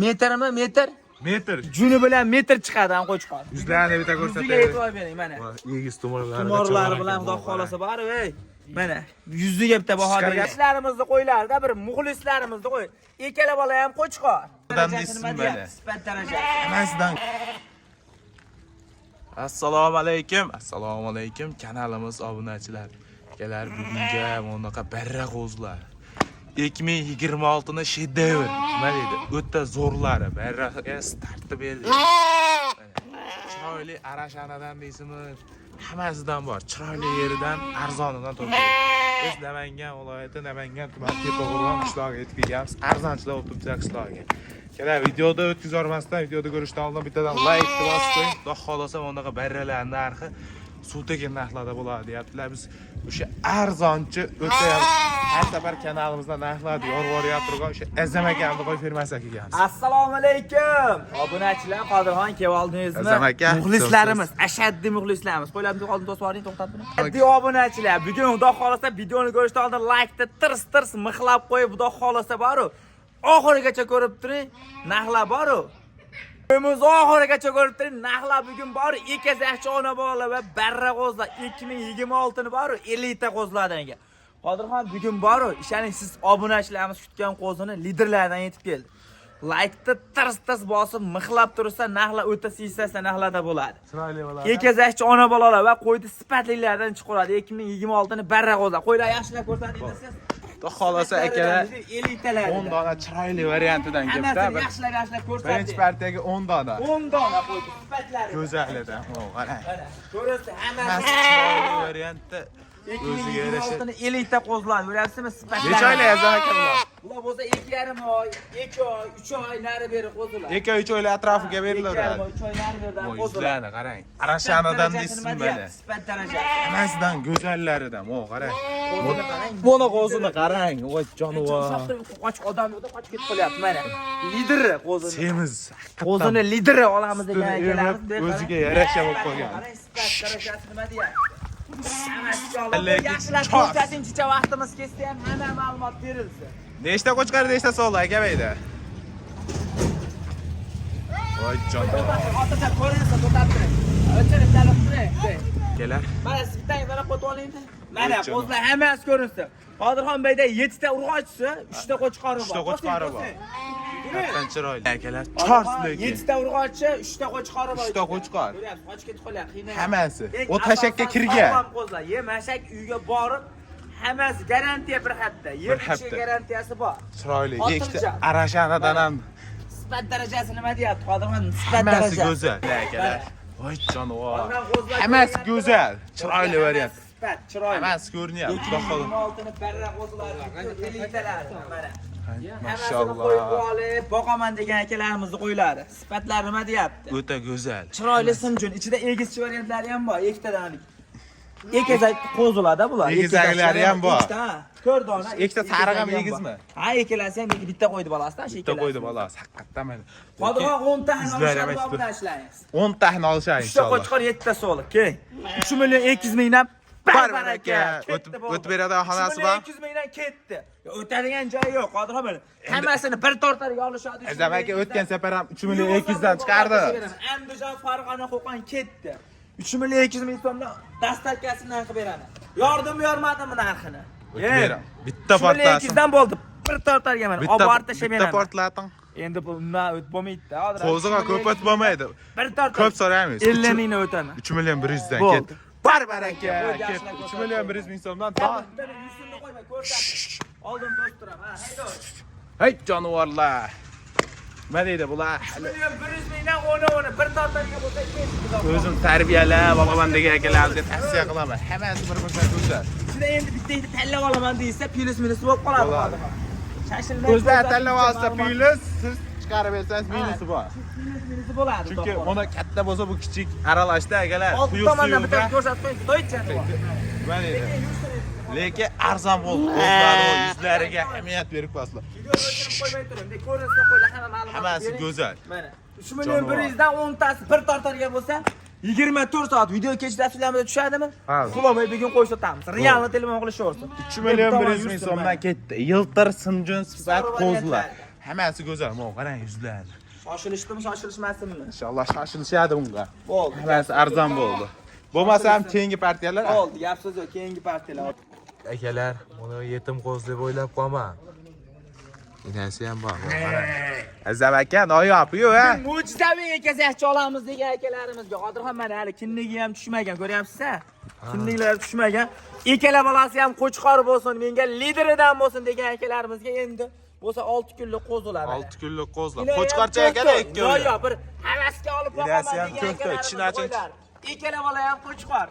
Metrmi, metr? Metr. Juni bilan metr chiqadi ham qo'chqor. Yuzlarni bitta ko'rsatadi. Yuziga e'tibor bering mana. Egiz tumorlari. Tumorlari bilan xudo xolasa bor, ey. Mana yuziga bitta baho berishlarimizni qo'ylarda bir muxlislarimizni qo'y. Ikkala bola ham qo'chqor. Odam deysiz mana. Sifat daraja. Hammasidan. Assalomu alaykum. Assalomu alaykum kanalimiz obunachilar. Kelar bugunga bunaqa barra qo'zlar. 2026 ni shedevr. Nima deydi? O'ta zo'rlari barraga startni berdi. Chiroyli arashanadan deysizmi? Hammasidan bor. Chiroyli yeridan arzonidan topiladi. Biz Namangan viloyati Namangan tumani Tepaqo'rg'on qishlog'iga yetib kelganmiz. Arzonchilar o'tibdi qishlog'iga. Kelar videoda o'tkazormasdan videoda ko'rishdan oldin bittadan like bosib qo'ying. Xudo xolasa bunaqa barralar narxi suvdagi narxlarda bo'ladi deyaptilar. Biz o'sha arzonchi o'ta har safar kanalimizda narxlarni yorvoryapti, o'sha Azam akamni qo'yib bermasak ekanmiz. Assalomu alaykum. Obunachilar, Qodirxon kelib oldingizmi? Azam aka, muxlislarimiz, ashaddiy muxlislarimiz. Qo'ylarni oldin to'sib yuboring, to'xtatib turing. Ashaddiy obunachilar, bugun xudo xolasa videoni ko'rishdan oldin like-ni tirs mixlab qo'yib, xudo xolasa boru oxirigacha ko'rib turing. Narxlar boru. Biz oxirigacha ko'rib turing. Narxlar bugun bor. Ikazakchi ona bola va barra qo'zlar 2026 ni bor. Elita qo'zlardan ekan. Qodirxon bugun bor. Ishoning siz obunachilarimiz kutgan qo'zini liderlardan yetib keldi. Like-ni tirs bosib mixlab tursa, narxlar o'ta siysasa narxlarda bo'ladi. Chiroyli bo'ladi. Ikazakchi ona bolalar va qo'ydi sifatlilardan chiqaradi. 2026 ni barra qo'zlar. Qo'ylar yaxshilab ko'rsating siz. Xudo xolasa akalar elitalar 10 dona chiroyli variantidan kelibdi. Yaxshilab ko'rsating. Birinchi partiyaga 10 dona. 10 dona qo'ydi sifatlari. Go'zalidan. Qarang. Ko'rasiz, hammasi Chiroyli variantda o'ziga yarasha. elita qo'zlar, ko'ryapsizmi sifatlar. Necha oylik Azam aka bular? Bular bo'lsa 2,5 oy, 2 oy, 3 oy nari beri qo'zlar. 2-3 oylik atrofiga beriladi. 2,5 3 oy nari beridan qo'zlar. Yuzlarni qarang. Arashanadan deysiz mana. Sifat daraja. Hammasidan go'zallaridan. Qarang. Qo'zini qarang. Buni qo'zini qarang. Voy jonivor. Qoch odam yo'qda qochib ketib qolyapti mana. Lideri qo'zini. Semiz. Qo'zini lideri olamiz degan akalarimiz. O'ziga yarasha bo'lib qolgan. Sifat darajasi nima deyapti? Yaxshilab ko'rsatingchi, vaqtimiz ketsa ham hamma ma'lumot berilsin. Nechta qo'chqar, nechta sog'li aka bayda? Voy jonivor. Otacha ko'rinsa to'xtatib. O'chirib talab turing. Kelar. Mana siz bittangizdan qo'yib oling. Mana qo'zlar hammasi ko'rinsin. Qodirxon bayda 7 ta urg'ochisi, 3 ta qo'chqori bor. 3 ta qo'chqori bor. Hattan chiroyli akalar. Chors lekin. 7 ta urg'ochi, 3 ta qo'chqori bor. 3 ta qo'chqor. Ko'ryapsiz, qochib ketib qolyapti. Hammasi. O tashakka kirgan. Qo'zlar, mashak uyga borib hammasi garantiya bir hafta. Yer ichi garantiyasi bor. Chiroyli. Ikkita arashanadan ham sifat darajasi nima deyapti? Qodirxon sifat darajasi. hammasi go'zal akalar. Voy jonivor. Hammasi go'zal. Chiroyli variant. Sifat, chiroyli. Hammasi ko'rinyapti. Xudo xolos. 26 ni barra qo'zlar, elitalar mana. Mashalloh. Boqaman degan akalarimizni qo'ylari. Sifatlari nima deyapti? O'ta go'zal. Chiroyli simjon, ichida egizchi variantlari ham bor, ikkitadanlik. Egizak qo'zlarda bular. Egizaklari ham bor. 4 dona. Ikkita sariq ham egizmi? Ha, ikkalasi ham bitta qo'ydi bolasidan, Bitta qo'ydi bolasi. Haqiqatdan mana. Qodirxon 10 ta olishadi bilan ishlaymiz. 10 tahni olishadi 3 ta inshaalloh. qo'chqor 7 ta so'liq. Keng. 3 million 200 mingdan baraka. O'tib beradigan xonasi bor. 200 mingdan ketdi. O'tadigan joyi yo'q, Qodirxon mana. Hammasini bir tortariga olishadi. Azam aka o'tgan safar ham 3 million 200 dan chiqardi. Andijon Farg'ona Qo'qon ketdi. 3 million 200 ming so'mdan dastlabkasidan qilib beradi. Yordim yormadimi narxini? Bitta portlat. 200 dan bo'ldi. Bir tortarga mana olib borib tashlab beraman. Bitta portlating. Endi bundan o'tib bo'lmaydi-da. Qo'ziga ko'p o'tib bo'lmaydi. Bir tortar. Ko'p so'raymiz. 50 mingni o'taman. 3 million 100 dan ketdi. Baraka. 3 million 100 ming so'mdan Yuzini qo'ymay ko'rsat. Oldin to'stiraman. Ha, haydov. Hey jonivorlar. Nima deydi bular? 3 million 100 mingdan 10 bir tortarga bo'lsa ketdi. O'zim tarbiyalab olaman degan akalarga tavsiya qilaman. Hammasi bir-biridan go'zal. Shunda endi bitta tanlab olaman deysa, plyus minus bo'lib qoladi. Shashilmay. O'zlar tanlab olsa plyus, siz chiqarib bersangiz minusi bor. Minusi bo'ladi. Chunki buni katta bo'lsa bu kichik aralashda akalar. Olti tomondan bitta ko'rsatib qo'ying. To'ychani bor. Nima deydi? Lekin arzon bo'ldi. O'zlari yuzlariga ahamiyat berib qo'yasizlar. Video o'chirib qo'ymay turing. Ko'rinsa qo'ylar hamma ma'lumot. Hammasi go'zal. Mana 3 million 100 dan 10 tasi bir tortarga bo'lsa 24 soat video kechida filmda tushadimi? Xulo'may bugun qo'yib sotamiz. Realni telefon qilishaversin. 3 million 100 ming so'mdan ketdi. Yiltir simjon sifat qo'zlar. Hammasi go'zal. Mana qarang yuzlarni. Shoshilishdimi, shoshilishmasinmi? Inshaalloh shoshilishadi bunga. Bo'ldi. Hammasi arzon bo'ldi. Bo'lmasa ham keyingi partiyalar. Bo'ldi, gap so'z yo'q, keyingi partiyalar. Akalar, buni yetim qo'z deb o'ylab qolma. Inasi ham bor. Qarang. Azam aka, noyob-yu, ha? Mo'jizaviy ekazakchi olamiz degan akalarimizga. Qodirxon mana hali kinnigi ham tushmagan, ko'ryapsiz-a? Kinniklari tushmagan. Ikkala bolasi ham qo'chqor bo'lsin, menga lideridan bo'lsin degan akalarimizga endi bo'lsa 6 kunlik qo'z bo'ladi. 6 kunlik qo'zlar. Qo'chqorcha akalar 2 kun. Yo'q, bir havasga olib boqaman degan akalarimizga. Ikkala bola ham qo'chqor.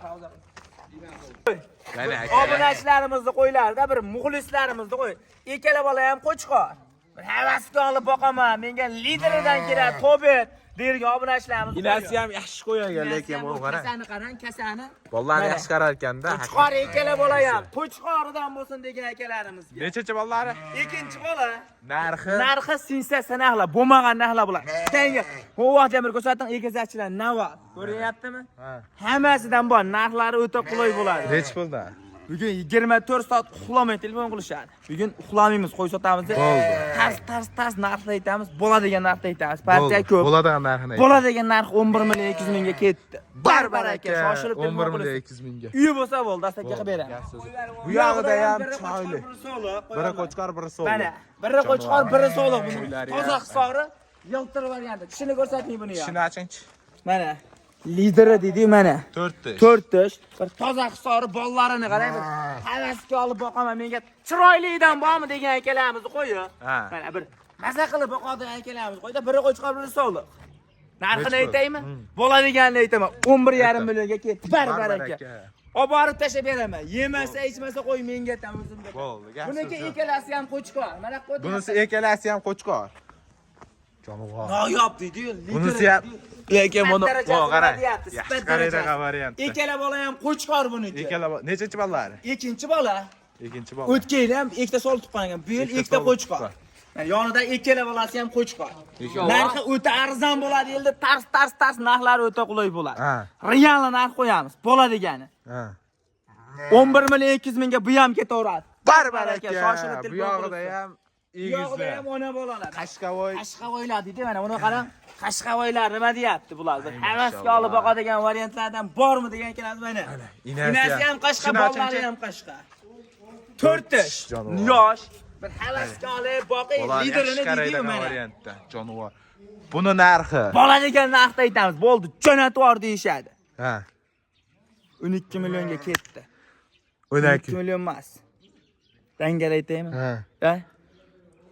Mana akalar. Obunachilarimizni qo'ylarda bir muxlislarimizni qo'y. Ikkala bola ham qo'chqor. Bir havasga olib boqaman, menga lideridan keladi, Tobet. Derga obunachilarimiz. Inasi ham yaxshi qo'ygan, lekin bu qarang. Kasani qarang, kasani. Bolalar yaxshi qarar ekanda. Qo'chqor ikkala bola ham qo'chqoridan bo'lsin degan akalarimizga. Nechacha bolalari? Ikkinchi bola. Narxi sinsa sanaqlar, bo'lmagan narxlar bular. Tanga bu vaqtda bir ko'rsating, egizakchilar nava. Ko'ryaptimi? Hammasidan bor, narxlari o'ta qulay bo'ladi. Nech puldan? Bugun 24 soat uxlamay telefon qilishadi. Bugun uxlamaymiz, qo'y sotamiz deb. Tars narxni aytamiz, bo'ladigan narxni aytamiz. Partiya ko'p. Bo'ladigan narxini. Bo'ladigan narx 11 million 200 mingga ketdi. Baraka, shoshilib 11 million 200 mingga. Uyi bo'lsa bo'ldi, dastlabki qilib beraman. Bu yog'ida ham chiroyli. Biri qo'chqor, biri so'liq. Mana, biri qo'chqor, biri so'liq buni. Toza hisobi yiltir varianti. Tushini ko'rsating buni ham. Tushini oching. Mana, lideri dedi mana. 4 tish. 4 tish. Bir toza hisobi bollarini qarang. Havasga olib boqaman, menga chiroylidan bormi degan akalarimizni qo'yib. Mana bir maza qilib boqadigan akalarimiz qo'yda, biri qo'chqor, biri so'liq. Narxini aytaymi? Bo'ladiganini aytaman. 11,5 millionga ketdi. Baraka. Olib borib tashab beraman. Yemasa, ichmasa qo'y menga tam o'zimga. Bo'ldi, gap. Buniki ikkalasi ham qo'chqor. Mana qo'ydi. Bunisi ikkalasi ham qo'chqor. Jonivor. Noyob deydi-yu. Bunisi ham lekin buni qarang. Yaxshi qaraydigan variant. Ikkala bola ham qo'chqor buniki. Ikkala nechanchi bolalari? Ikkinchi bola. Ikkinchi bola. O'tgan yil ham ikkita sol tuqqan, bu yil ikkita qo'chqor. Yani yonida ikkala bolasi ham qo'chqor. Narxi o'ta arzon bo'ladi, endi tars narxlari o'ta qulay bo'ladi. Realni narx qo'yamiz, bola degani. 11 million 200 mingga bu ham ketaveradi. Baraka, shoshilib bu yog'ida ham Yo'g'ida ham ona bolalar. Qashqavoylar deydi, mana buni qarang. Qashqavoylar nima deyapti bular? Havasga olib boqadigan variantlardan bormi degan ekanmiz mana. Inasi ham qashqa, bolalari ham qashqa. 4 tish. Yosh. Bir havasga olib boqing, liderini deydi mana. Variantda, jonivor. Buni narxi. Bola degan narxda aytamiz. Bo'ldi, jo'natvor deyishadi. Ha. 12 millionga ketdi. 12 million emas. Dangal aytaymi? Ha.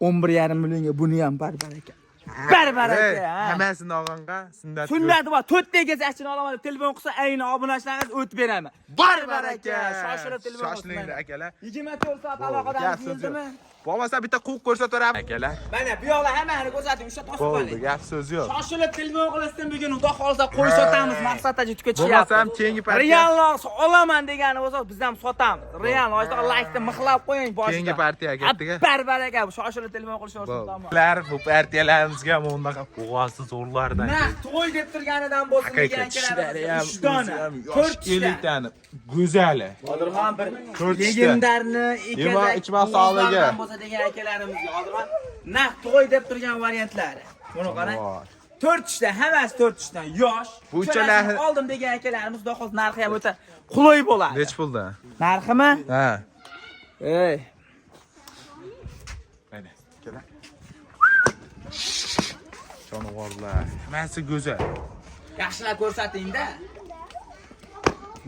11,5 millionga buni ham baraka. Baraka. Hammasini olganga sunnati bor. 4 egizakchini olaman deb telefon qilsa, ayni obunachilaringiz o'tib beraman. Baraka. Shoshilib telefon Shoshiling akalar. 24 soat aloqadan keldimi? Bo'lmasa bitta quv ko'rsataveraman akalar. Mana bu yoqlar hammani ko'rsating, o'sha tosib qo'ying. Bo'ldi, gap so'z yo'q. Shoshilib telefon qilsin, bugun xudo xolsa qo'y sotamiz, maqsadda yetib chiqyapti. Bo'lmasa ham keyingi partiya. Realni olaman degani bo'lsa, biz ham sotamiz. Real oyda like-ni mixlab qo'ying boshqa. Keyingi partiya ketdiga. Baraka, shoshilib telefon qilishni tamom. Ular bu partiyalarimizga bunaqa bo'g'ozi zo'rlardan. To'y deb turganidan bo'lsin degan kishilar ham 3 dona, 4 elitani go'zali. Qodirxon bir legendarni ichma sog'ligiga bo'lsa degan akalarimizga Qodirxon naq to'y deb turgan variantlari. Buni qarang. 4 ishda, hammasi 4 ishdan yosh. Bu uchalarni oldim degan akalarimiz xudo xolos narxi ham o'ta qulay bo'ladi. Nech puldan? Narximi? Ha. Ey. Mana, kelar. Jonivorlar, hammasi go'zal. Yaxshilab ko'rsating-da.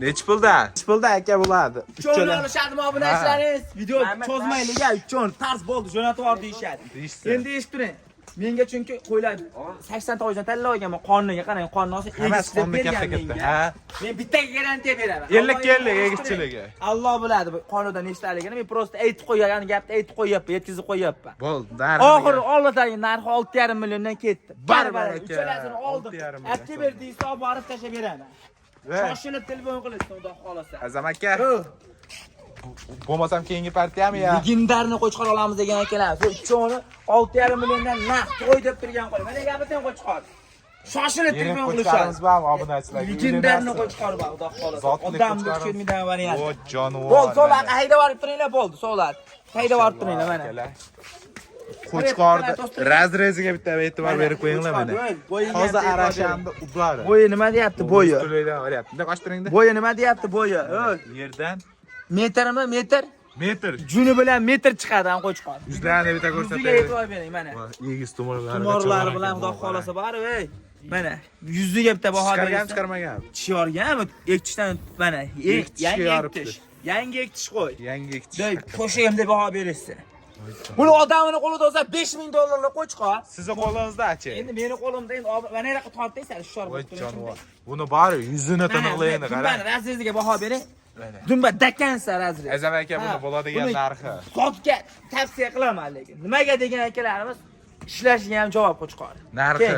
Nech puldan? Nech puldan aka bo'ladi? Uchala olishadimi obunachilaringiz? Video cho'zmayliga uchun tarz bo'ldi, jo'natvor deyishadi. Endi eshitib turing. Menga chunki qo'ylar 80 to'ydan tanlab olganman, qonuniga qarang, qonun olsa egizib bergan. Ha. Men bittaga garantiya beraman. 50 kellik egizchiligi. Alloh biladi bu qonunda nechtaligini. Men prosta aytib qo'ygan gapni aytib qo'yapman, yetkazib qo'yapman. Bo'ldi, oxiri oldidagi narxi 6,5 milliondan ketdi. Baraka. Uchalasini oldim. Oktyabr deysa olib borib tashlab beraman. Shoshilib telefon qilasiz, xudo xolasa. Azam aka. Bo'lmasam keyingi partiyami ya? Legendarni qo'chqor olamiz degan akalar. Shu uchoni 6,5 milliondan naq to'y deb turgan qo'y. Mana gapidan qo'chqor. Shoshilib telefon qilishamiz. Legendarni qo'chqor bor, xudo xolasa. Odamni tushirmaydigan variant. O jonivor. Bo'ldi, so'lar haydab borib turinglar, bo'ldi, so'lar. Haydab borib turinglar mana. Qo'chqorni razreziga bitta e'tibor berib qo'yinglar mana. Hozir arashanda ubladi. Bo'yi nima deyapti, bo'yi? Ustidan oryapti. Bunday qochtiringda. Bo'yi nima deyapti, bo'yi? Yerdan Metrmi, metr? metr. Juni bilan metr chiqadi ham qo'chqor. Yuzlarni bitta Yuziga ko'rsataylik. e'tibor bering mana. Egiz tumorlari. Tumorlari bilan xudo xolasa bari, ey. Mana yuziga bitta baho Chiqargan chiqarmagan. Tish yorganmi? Ekishdan mana yangi ektish. Yangi ektish qo'y. Yangi ektish. Deb qo'shayim deb baho berasiz. Buni odamning qo'lida olsa 5000 dollarlik qo'chqor. Sizni qo'lingizda-chi? Endi meni qo'limda endi mana yoqqa tortaysan shor Voy jonivor. Buni bari yuzini tiniqlayini qarang. qarang. Mana razreziga baho bering. Dumba dakansa razrez. Azam aka buni bo'ladigan narxi. Sotga tavsiya qilaman lekin. Nimaga degan akalarimiz ishlashiga ham javob qo'chqor. Narxi.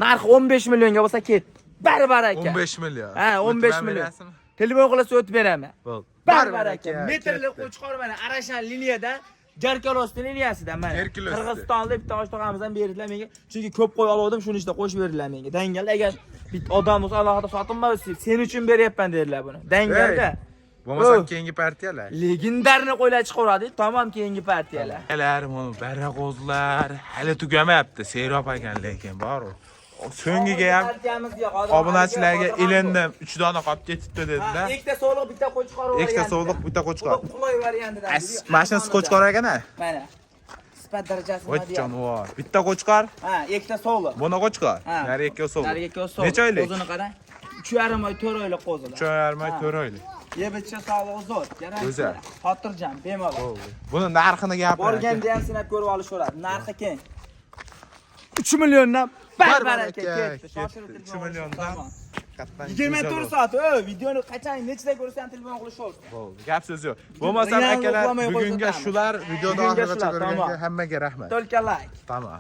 Narxi 15 millionga bo'lsa ket. Barbar aka. 15 million. Ha, 15 million. Telefon qilsa o'tib beraman. Bo'ldi. Barbar aka. Metrli qo'chqor mana Arashan liniyadan Jarkalosti liniyasidan mana. Qirg'izistonda bitta oshtoqamizdan berdilar menga. Chunki ko'p qo'y olgandim, shuni ishda qo'shib berdilar menga. Dangal agar bitta odam bo'lsa alohida sotinmasa, sen uchun beryapman dedilar buni. Dangalda. Bo'lmasa keyingi partiyalar. Legendarni qo'ylar chiqaradi, tamom keyingi partiyalar. Akalar, mana baraqozlar hali tugamayapti. Serob ekan lekin bor. So'ngiga ham obunachilarga ilindim 3 dona qolib ketibdi dedilar. Ikkita so'liq bitta qo'chqor varianti. Ikkita so'liq bitta qo'chqor. Qulay variantidan. Mashinasi qo'chqor ekan-a? Mana. Sifat darajasi Voy jonivor. Bitta qo'chqor. Ha, ikkita so'liq. Buni qo'chqor. Nari ikki so'liq. Nari ikki so'liq. Necha oylik? O'zini qarang. 3,5 oy, 4 oylik qo'zilar. 3,5 oy, 4 oylik. Yebichi sog'liq zo'r. Go'zal. Xotirjam, bemalol. Buni narxini gapiring. Borganda ham sinab ko'rib olishaveradi. Narxi keng. 3 milliondan barbar aka ketdi. 3 milliondan qatdan 24 soat, videoni qachon nechida ko'rsan telefon qilishaversin. Bo'ldi. Gap so'z yo'q. Bo'lmasa akalar bugunga shular, videoda oxirigacha ko'rganga hammaga rahmat. Только like. Tamam.